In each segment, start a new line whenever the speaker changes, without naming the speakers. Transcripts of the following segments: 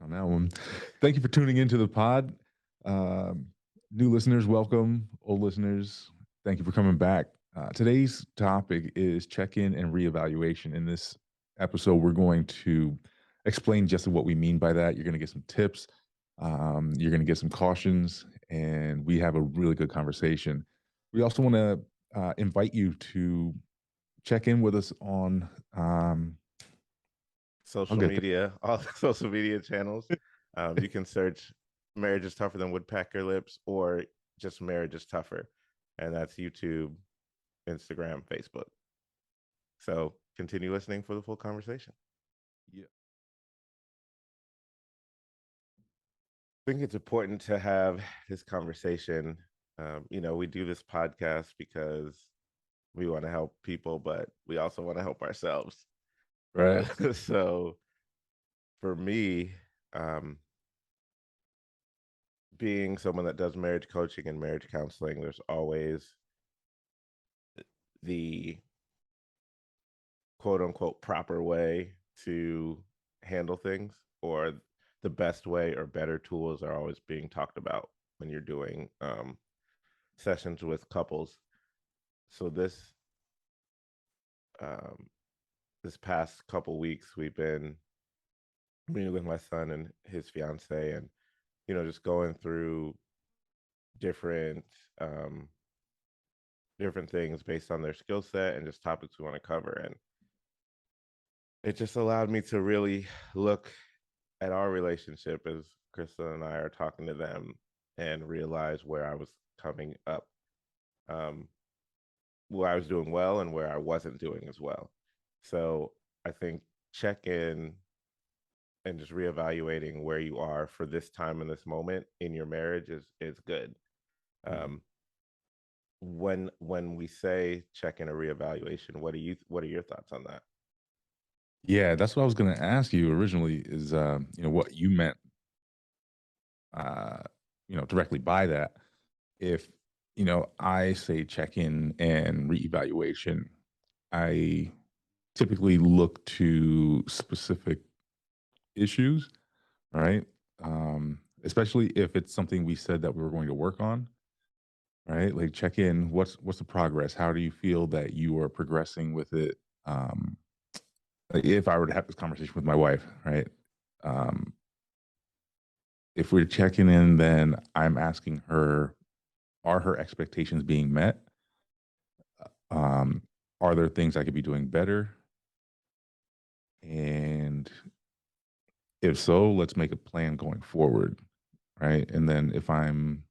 on that one. Thank you for tuning into the pod. Um, New listeners, welcome. Old listeners, thank you for coming back. Today's topic is check in and reevaluation. In this episode, we're going to explain just what we mean by that. You're going to get some tips, you're going to get some cautions, and we have a really good conversation. We also want to invite you to check in with us on, I'll
Social
get there.
media, all the social media channels. You can search Marriage is Tougher Than Woodpecker Lips or just Marriage is Tougher. And that's YouTube, Instagram, Facebook. So continue listening for the full conversation.
Yeah.
I think it's important to have this conversation. We do this podcast because we want to help people, but we also want to help ourselves.
Right.
So for me, um, being someone that does marriage coaching and marriage counseling, there's always the quote unquote proper way to handle things, or the best way or better tools are always being talked about when you're doing sessions with couples. So um, this past couple weeks, we've been meeting with my son and his fiance, and just going through different um, different things based on their skill set and just topics we want to cover. And it just allowed me to really look at our relationship as Krista and I are talking to them and realize where I was coming up, um, where I was doing well and where I wasn't doing as well. So I think check in and just reevaluating where you are for this time and this moment in your marriage is good.
Mhm.
Um, when we say check in a reevaluation, what are your thoughts on that?
Yeah, that's what I was going to ask you originally is, what you meant, uh, directly by that. If, I say check in and reevaluation, I typically look to specific issues, right? Especially if it's something we said that we were going to work on, right? Like check in, what's the progress? How do you feel that you are progressing with it? Um, like if I were to have this conversation with my wife, right? Um, if we're checking in, then I'm asking her, are her expectations being met? Um, are there things I could be doing better? And if so, let's make a plan going forward, right? And then if I'm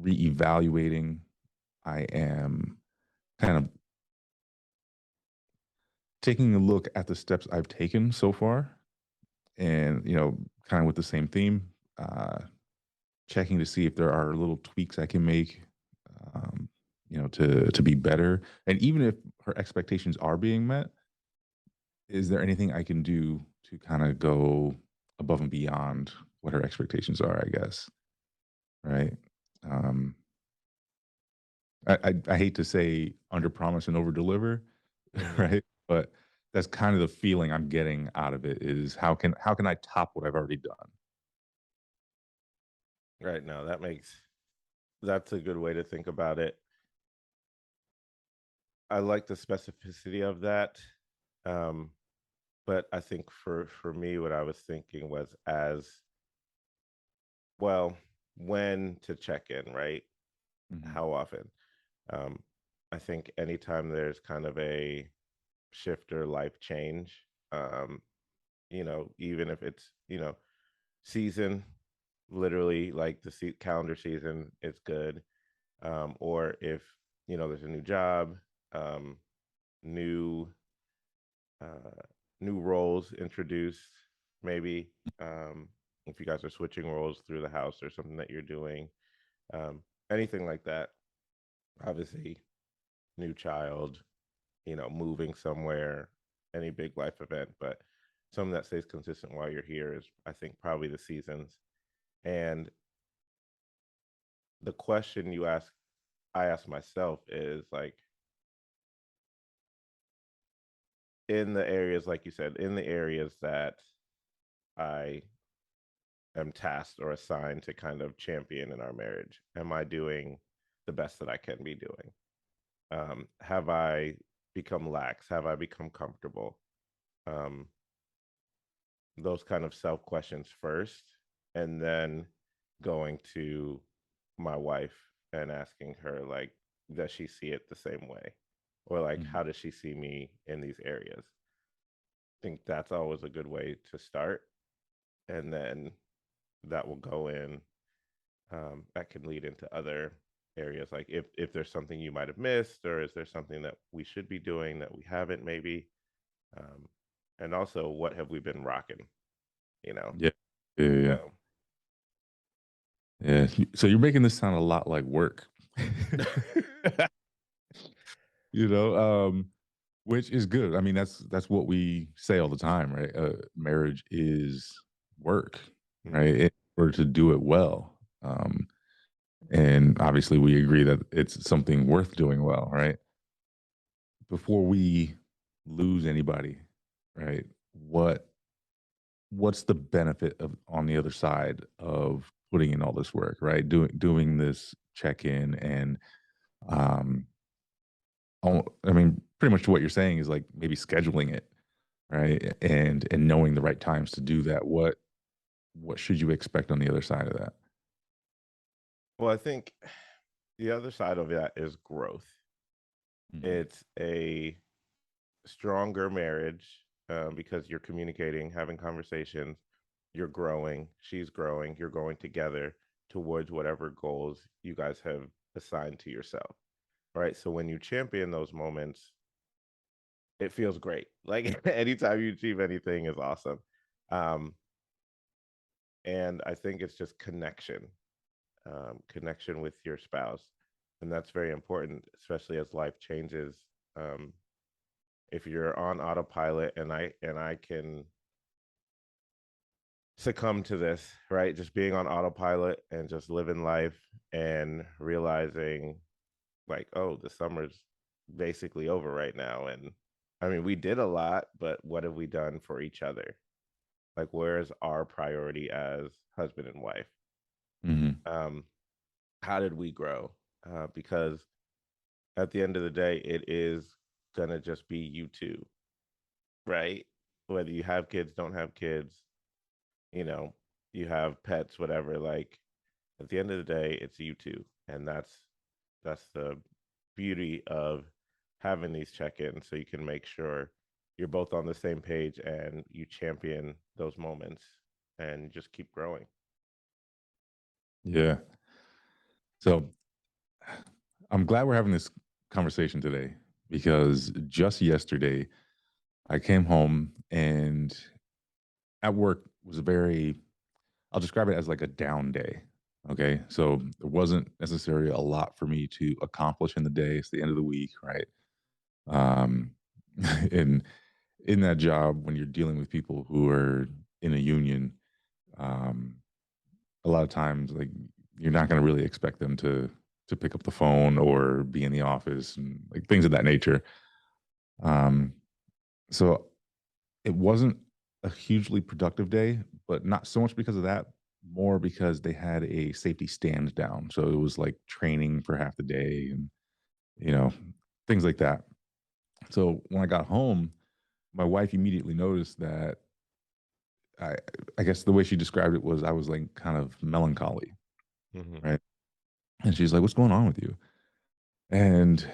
reevaluating, I am kind of taking a look at the steps I've taken so far and, kind of with the same theme, uh, checking to see if there are little tweaks I can make, um, to be better. And even if her expectations are being met, is there anything I can do to kind of go above and beyond what her expectations are? I guess, right? Um, I hate to say under promise and over deliver,
Mm-hmm.
right? But that's kind of the feeling I'm getting out of it is how can I top what I've already done?
Right now, that's a good way to think about it. I like the specificity of that. Um, but I think for me, what I was thinking was as well, when to check in, right?
Mhm.
How often? Um, I think anytime there's kind of a shift or life change, um, even if it's, season, literally like the calendar season is good. Or if, there's a new job, um, new uh, new roles introduced, maybe, if you guys are switching roles through the house or something that you're doing, um, anything like that. Obviously, new child, moving somewhere, any big life event, but something that stays consistent while you're here is, I think, probably the seasons. And the question I ask myself is like, in the areas, like you said, in the areas that I am tasked or assigned to kind of champion in our marriage? Am I doing the best that I can be doing? Have I become lax? Have I become comfortable? Um, those kind of self questions first, and then going to my wife and asking her, like, does she see it the same way? Or like,
Mhm.
how does she see me in these areas? I think that's always a good way to start. And then that will go in, that can lead into other areas. Like if there's something you might have missed, or is there something that we should be doing that we haven't maybe? Um, and also, what have we been rocking, you know?
Yeah. Yeah, yeah.
So
Yeah. So you're making this sound a lot like work. You know, which is good. I mean, that's what we say all the time, right? Marriage is work, right?
Mhm.
In order to do it well. And obviously we agree that it's something worth doing well, right? Before we lose anybody, right? What's the benefit of on the other side of putting in all this work, right? Doing this check-in and um I mean, pretty much what you're saying is like maybe scheduling it, right? And knowing the right times to do that. What should you expect on the other side of that?
Well, I think the other side of that is growth.
Mhm.
It's a stronger marriage, because you're communicating, having conversations, you're growing, she's growing, you're going together towards whatever goals you guys have assigned to yourself. Right. So when you champion those moments, it feels great. Like anytime you achieve anything is awesome. Um, and I think it's just connection, connection with your spouse. And that's very important, especially as life changes. Um, if you're on autopilot, and I can succumb to this, right? Just being on autopilot and just living life and realizing like, oh, the summer's basically over right now. And I mean, we did a lot, but what have we done for each other? Like, where's our priority as husband and wife?
Mhm.
Um, how did we grow? Because at the end of the day, it is gonna just be you two, right? Whether you have kids, don't have kids, you know, you have pets, whatever. Like at the end of the day, it's you two, and that's the beauty of having these check-ins, so you can make sure you're both on the same page and you champion those moments and just keep growing.
Yeah. So I'm glad we're having this conversation today because just yesterday I came home and at work was a very I'll describe it as like a down day. Okay. So there wasn't necessarily a lot for me to accomplish in the day. It's the end of the week, right? Um and in that job when you're dealing with people who are in a union, um, a lot of times like you're not going to really expect them to pick up the phone or be in the office and like things of that nature. Um, so it wasn't a hugely productive day, but not so much because of that, more because they had a safety stand down. So it was like training for half the day and you know things like that. So when I got home, my wife immediately noticed that I I guess the way she described it was I was like kind of melancholy,
Hmm.
right? And she's like, "What's going on with you?" And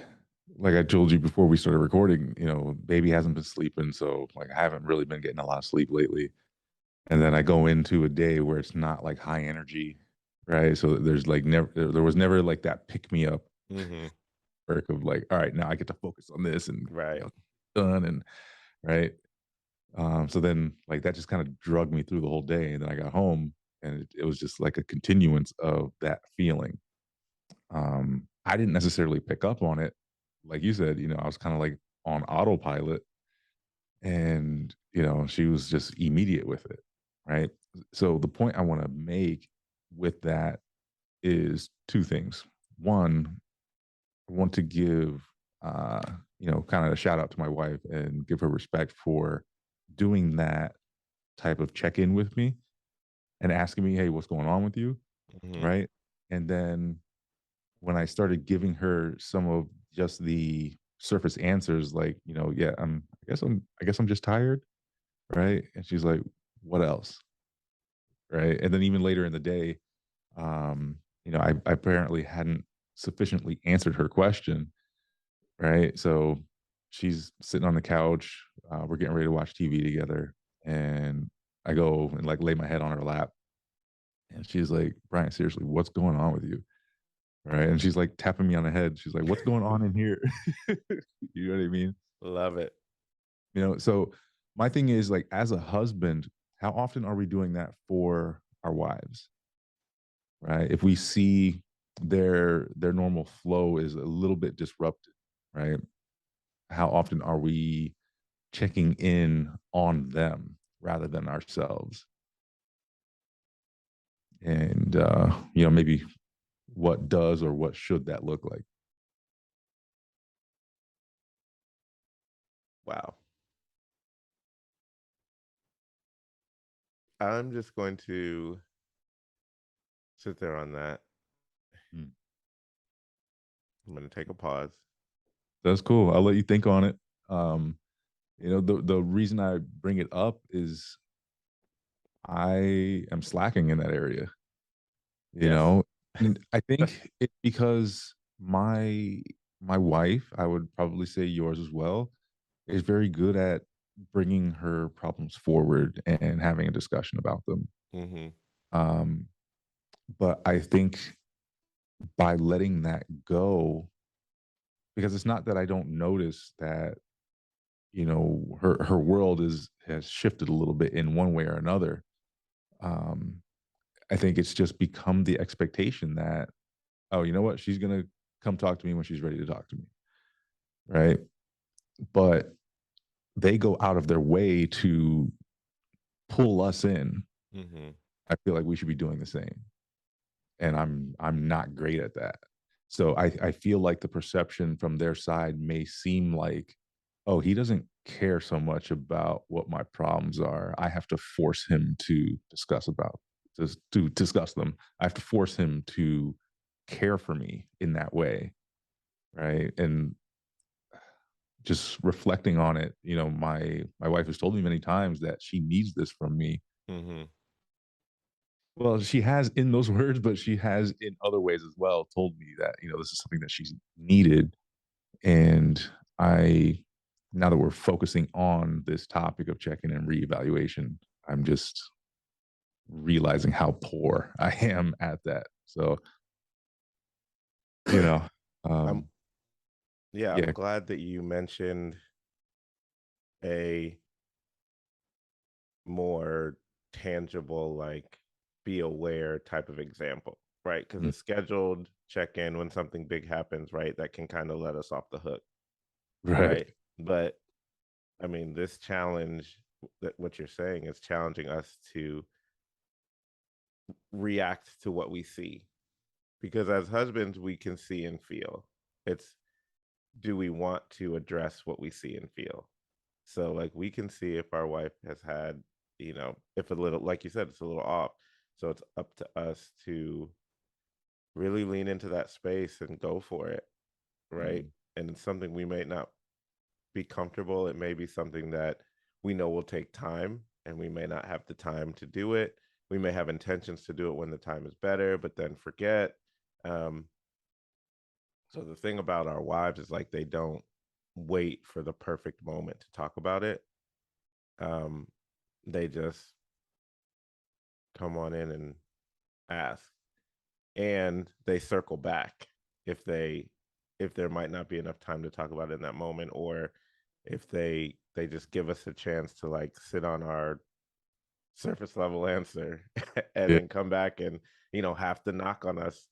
like I told you before we started recording, baby hasn't been sleeping, so like I haven't really been getting a lot of sleep lately. And then I go into a day where it's not like high energy, right? So there's like never there was never like that pick me up
Hmm.
work of like, all right, now I get to focus on this and
Right.
done and right. So then like that just kind of drug me through the whole day. And then I got home and it was just like a continuance of that feeling. I didn't necessarily pick up on it. Like you said, I was kind of like on autopilot and, she was just immediate with it. Right. So the point I want to make with that is two things. One, I want to give, kind of a shout out to my wife and give her respect for doing that type of check in with me and asking me, "Hey, what's going on with you?"
Hmm.
Right? And then when I started giving her some of just the surface answers, like, yeah, I guess I'm just tired, right? And she's like, "What else?" Right? And then even later in the day, I apparently hadn't sufficiently answered her question, right? So she's sitting on the couch, we're getting ready to watch TV together, and I go and like lay my head on her lap, and she's like, "Brian, seriously, what's going on with you?" Right? And she's like tapping me on the head. She's like, "What's going on in here?" You know what I mean?
Love it.
So my thing is like, as a husband, how often are we doing that for our wives? Right? If we see their normal flow is a little bit disrupted, right? How often are we checking in on them rather than ourselves? And maybe what does or what should that look like?
Wow. I'm just going to sit there on that.
Mm.
I'm going to take a pause.
That's cool. I'll let you think on it. Um, the reason I bring it up is I am slacking in that area, you
Yes.
know? And I think it's because my wife, I would probably say yours as well, is very good at bringing her problems forward and having a discussion about them.
Hmm.
Um, but I think by letting that go, because it's not that I don't notice that, her world has shifted a little bit in one way or another. Um, I think it's just become the expectation that, oh, you know what? She's gonna come talk to me when she's ready to talk to me, right? But they go out of their way to pull us in.
Hmm.
I feel like we should be doing the same, and I'm not great at that. So I feel like the perception from their side may seem like, oh, he doesn't care so much about what my problems are. I have to force him to discuss them. I have to force him to care for me in that way, right? And just reflecting on it, my wife has told me many times that she needs this from me.
Hmm.
Well, she has in those words, but she has in other ways as well told me that, this is something that she's needed. And I, now that we're focusing on this topic of check-in and reevaluation, I'm just realizing how poor I am at that. So, you know,
I'm,
um,
yeah, I'm
yeah,
glad that you mentioned a more tangible, like be aware type of example, right? Because
mm,
a scheduled check in when something big happens, right, that can kind of let us off the hook,
right.
right? But I mean, this challenge, that what you're saying is challenging us to react to what we see. Because as husbands, we can see and feel. It's, do we want to address what we see and feel? So, like, we can see if our wife has had, if a little, like you said, it's a little off. So, it's up to us to really lean into that space and go for it, right?
Mm,
And it's something we may not be comfortable. It may be something that we know will take time, and we may not have the time to do it. We may have intentions to do it when the time is better, but then forget. Um, so the thing about our wives is like they don't wait for the perfect moment to talk about it. Um, they just come on in and ask, and they circle back if they if there might not be enough time to talk about it in that moment, or if they just give us a chance to like sit on our surface level answer and
yeah,
then come back and have to knock on us,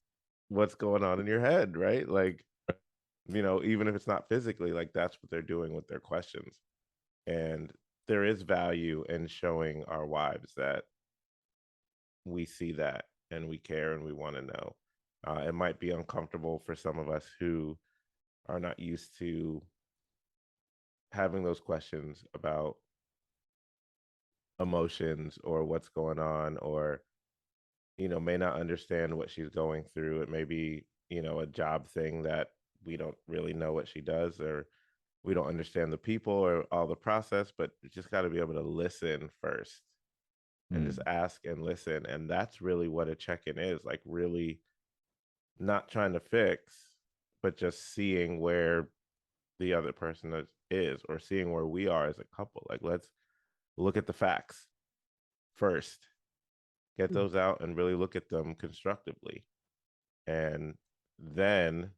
what's going on in your head, right? Like, even if it's not physically, like that's what they're doing with their questions. And there is value in showing our wives that we see that and we care and we want to know. It might be uncomfortable for some of us who are not used to having those questions about emotions or what's going on, or may not understand what she's going through. It may be, a job thing that we don't really know what she does, or we don't understand the people or all the process, but you just got to be able to listen first and just
Mm.
ask and listen. And that's really what a check in is, like, really not trying to fix, but just seeing where the other person is, or seeing where we are as a couple. Like, let's look at the facts first, get those out, and really look at them constructively. And then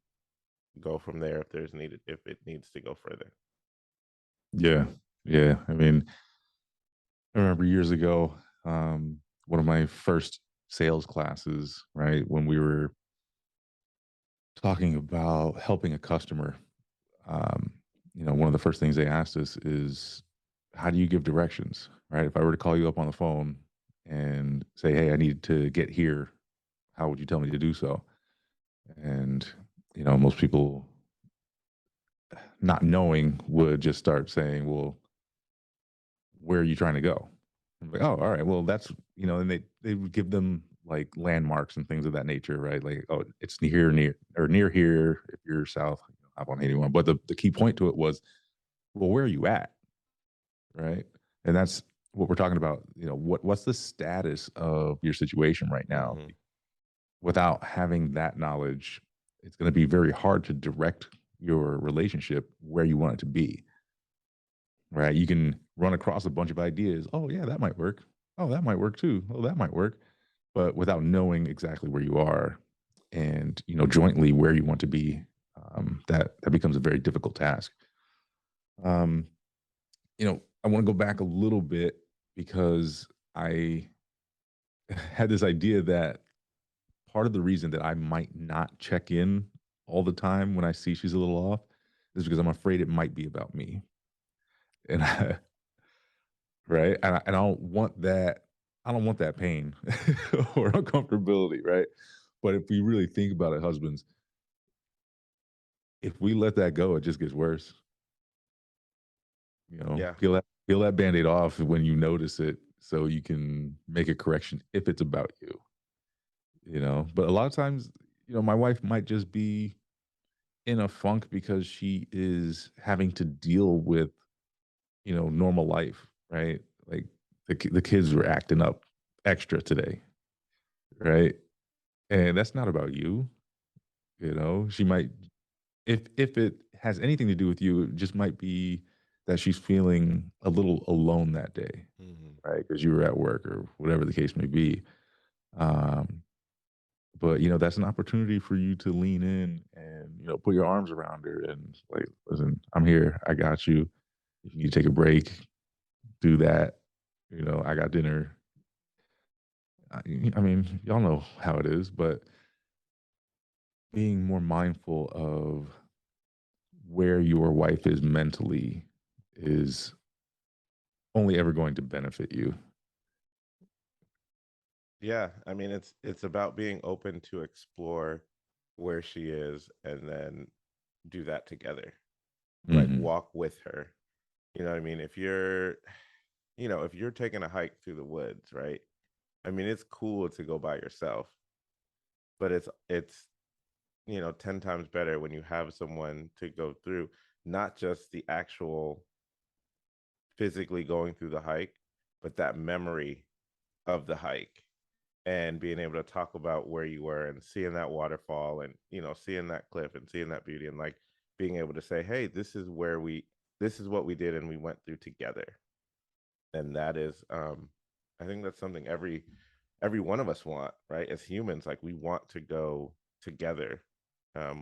go from there if it needs to go further.
Yeah. Yeah. I mean, I remember years ago, one of my first sales classes, right, when we were talking about helping a customer, um, one of the first things they asked us is, how do you give directions, right? If I were to call you up on the phone and say, hey, I need to get here, how would you tell me to do so? And, most people not knowing would just start saying, well, where are you trying to go? I'm like, oh, all right. Well, that's and they would give them like landmarks and things of that nature, right? Like, oh, it's near here if you're south, hop on 81. But the key point to it was, well, where are you at? Right. And that's what we're talking about. What's the status of your situation right now?
Hmm.
Without having that knowledge, it's going to be very hard to direct your relationship where you want it to be. Right? You can run across a bunch of ideas. Oh, yeah, that might work. Oh, that might work too. Oh, that might work. But without knowing exactly where you are and, jointly where you want to be, that becomes a very difficult task. Um, I want to go back a little bit because I had this idea that part of the reason that I might not check in all the time when I see she's a little off is because I'm afraid it might be about me. And right? And I don't want that. I don't want that pain or uncomfortability, right? But if we really think about it, husbands, if we let that go, it just gets worse.
Yeah.
Peel that band-aid off when you notice it so you can make a correction if it's about you. But a lot of times, my wife might just be in a funk because she is having to deal with, normal life, right? Like the kids were acting up extra today, right? And that's not about you. She might if it has anything to do with you, it just might be that she's feeling a little alone that day,
Hmm.
right? Because you were at work or whatever the case may be. Um, but that's an opportunity for you to lean in and put your arms around her and like, listen, I'm here. I got you. If you need to take a break, do that. I got dinner. I mean, y'all know how it is, but being more mindful of where your wife is mentally is only ever going to benefit you.
Yeah. I mean, it's about being open to explore where she is, and then do that together. Like,
Mhm.
walk with her. You know what I mean? If you're taking a hike through the woods, right? I mean, it's cool to go by yourself, but it's 10 times better when you have someone to go through, not just the actual physically going through the hike, but that memory of the hike, and being able to talk about where you were and seeing that waterfall, and seeing that cliff and seeing that beauty, and like being able to say, hey, this is what we did and we went through together. And that is, I think that's something every one of us want, right? As humans, like, we want to go together,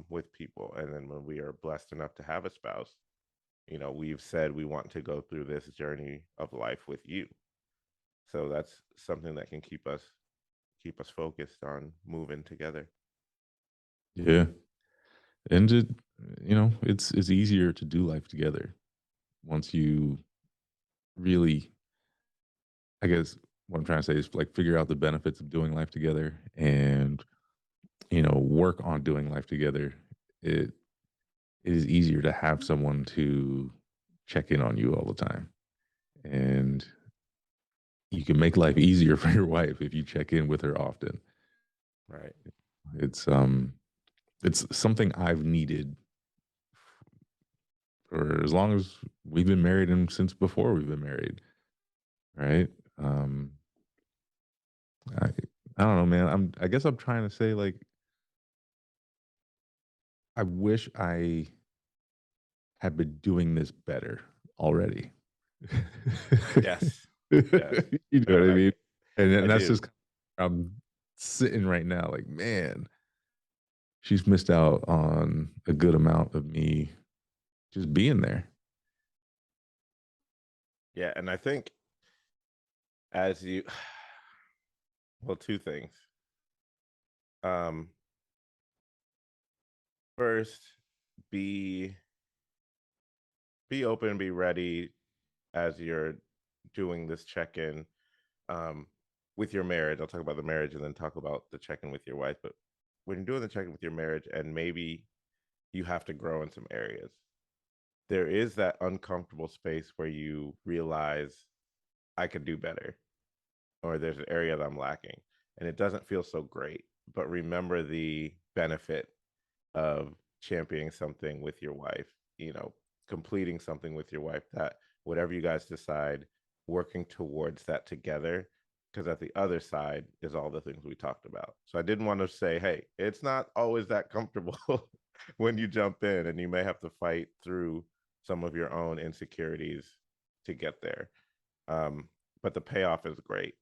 with people. And then when we are blessed enough to have a spouse, we've said we want to go through this journey of life with you. So that's something that can keep us focused on moving together.
Yeah. And it's easier to do life together once you really, I guess what I'm trying to say is like figure out the benefits of doing life together and work on doing life together. It is easier to have someone to check in on you all the time. And you can make life easier for your wife if you check in with her often.
Right.
It's it's something I've needed for as long as we've been married and since before we've been married, right? Um, I I don't know, man. I guess I'm trying to say like I wish I had been doing this better already.
Yes.
You
Yes.
know
No,
what
and
I mean?
I
And that's
do.
just I'm sitting right now like, man, she's missed out on a good amount of me just being there.
Yeah, and I think as you well, two things. Um, first, be be open, be ready as you're doing this check-in um with your marriage. I'll talk about the marriage and then talk about the check-in with your wife. But when you're doing the check-in with your marriage and maybe you have to grow in some areas, there is that uncomfortable space where you realize I could do better or there's an area that I'm lacking and it doesn't feel so great. But remember the benefit of championing something with your wife, you know, completing something with your wife, that whatever you guys decide, working towards that together. Because at the other side is all the things we talked about. So I didn't want to say, hey, it's not always that comfortable when you jump in, and you may have to fight through some of your own insecurities to get there. Um, but the payoff is great.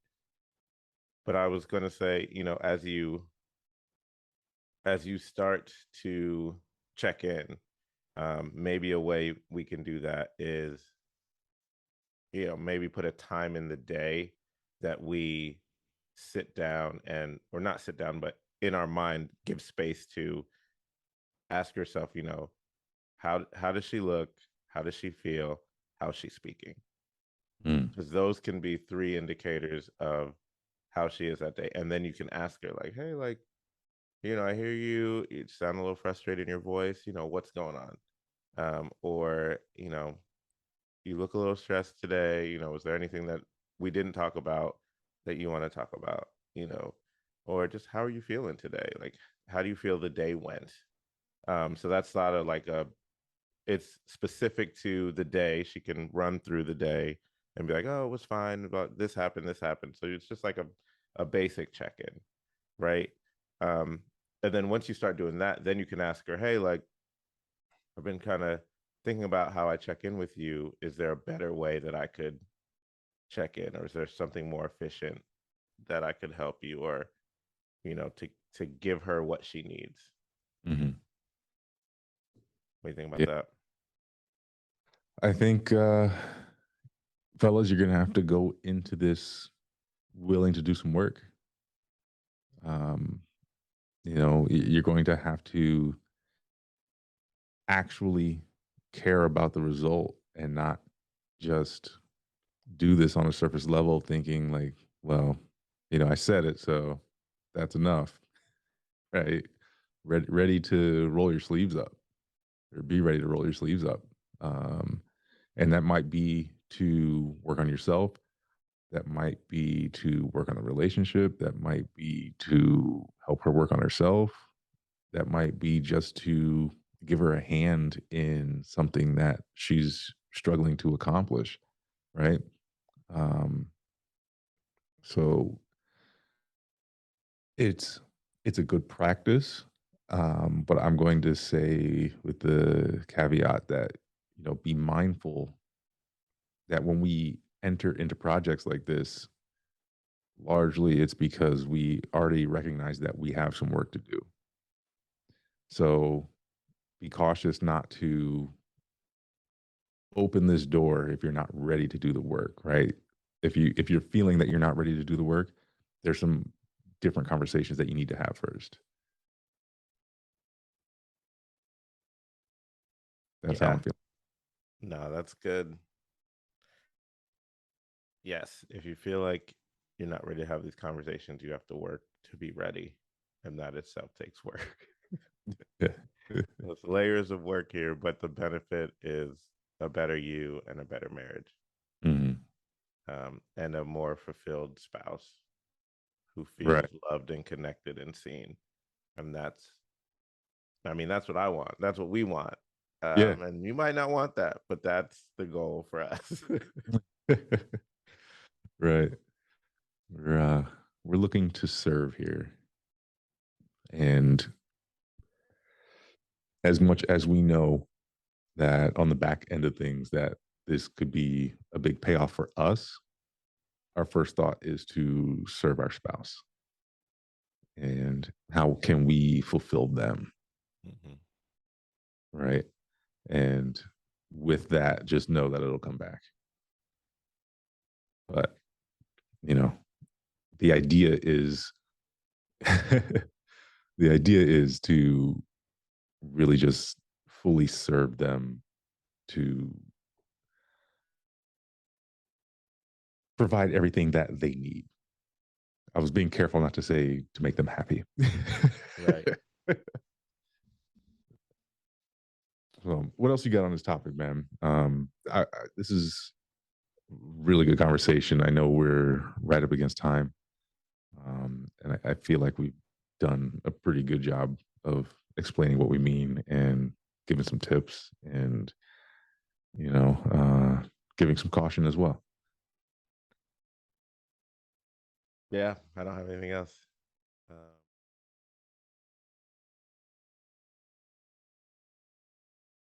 But I was going to say, you know, as you start to check in, maybe a way we can do that is, you know, maybe put a time in the day that we sit down and, or not sit down, but in our mind, give space to ask yourself, you know, how does she look? How does she feel? How's she speaking?
Mm,
Because those can be three indicators of how she is that day. And then you can ask her, like, hey, like, you know, I hear you. You sound a little frustrated in your voice. You know, what's going on? Or, you know, you look a little stressed today. You know, is there anything that we didn't talk about that you want to talk about? You know, or just how are you feeling today? Like, how do you feel the day went? So that's not a like a, it's specific to the day. She can run through the day and be like, oh, it was fine, but this happened, this happened. So it's just like a basic check-in, right? Um, and then once you start doing that, then you can ask her, hey, like, I've been kind of thinking about how I check in with you. Is there a better way that I could check in, or is there something more efficient that I could help you, or you know, to give her what she needs?
hmm.
What do you think about
Yeah,
that?
I think, fellas, you're gonna have to go into this willing to do some work. Um, you're going to have to actually care about the result and not just do this on a surface level, thinking like, well, I said it, so that's enough, right? Ready to roll your sleeves up, or be ready to roll your sleeves up. Um, and that might be to work on yourself. That might be to work on the relationship. That might be to help her work on herself. That might be just to give her a hand in something that she's struggling to accomplish, right? Um, so it's it's a good practice, but I'm going to say with the caveat that be mindful that when we enter into projects like this, largely it's because we already recognize that we have some work to do. So be cautious not to open this door if you're not ready to do the work, right? If you're feeling that you're not ready to do the work, there's some different conversations that you need to have first. That's how
Yeah,
I'm feeling.
no, that's good. Yes, if you feel like you're not ready to have these conversations, you have to work to be ready, and that itself takes work.
Yeah.
There's layers of work here, but the benefit is a better you and a better marriage.
Mhm.
and a more fulfilled spouse who
Right.
feels loved and connected and seen. And I mean, that's what I want. That's what we want.
Yeah.
And you might not want that, but that's the goal for us.
Right. We're uh we're looking to serve here. And as much as we know that on the back end of things that this could be a big payoff for us, our first thought is to serve our spouse. And how can we fulfill them?
Mhm.
Right. And with that, just know that it'll come back. But, you know, the idea is the idea is to really just fully serve them, to provide everything that they need. I was being careful not to say to make them happy.
Right.
So, what else you got on this topic, man? This is really good conversation. I know we're right up against time, and I feel like we've done a pretty good job of explaining what we mean and giving some tips, and you know, giving some caution as well.
Yeah, I don't have anything else.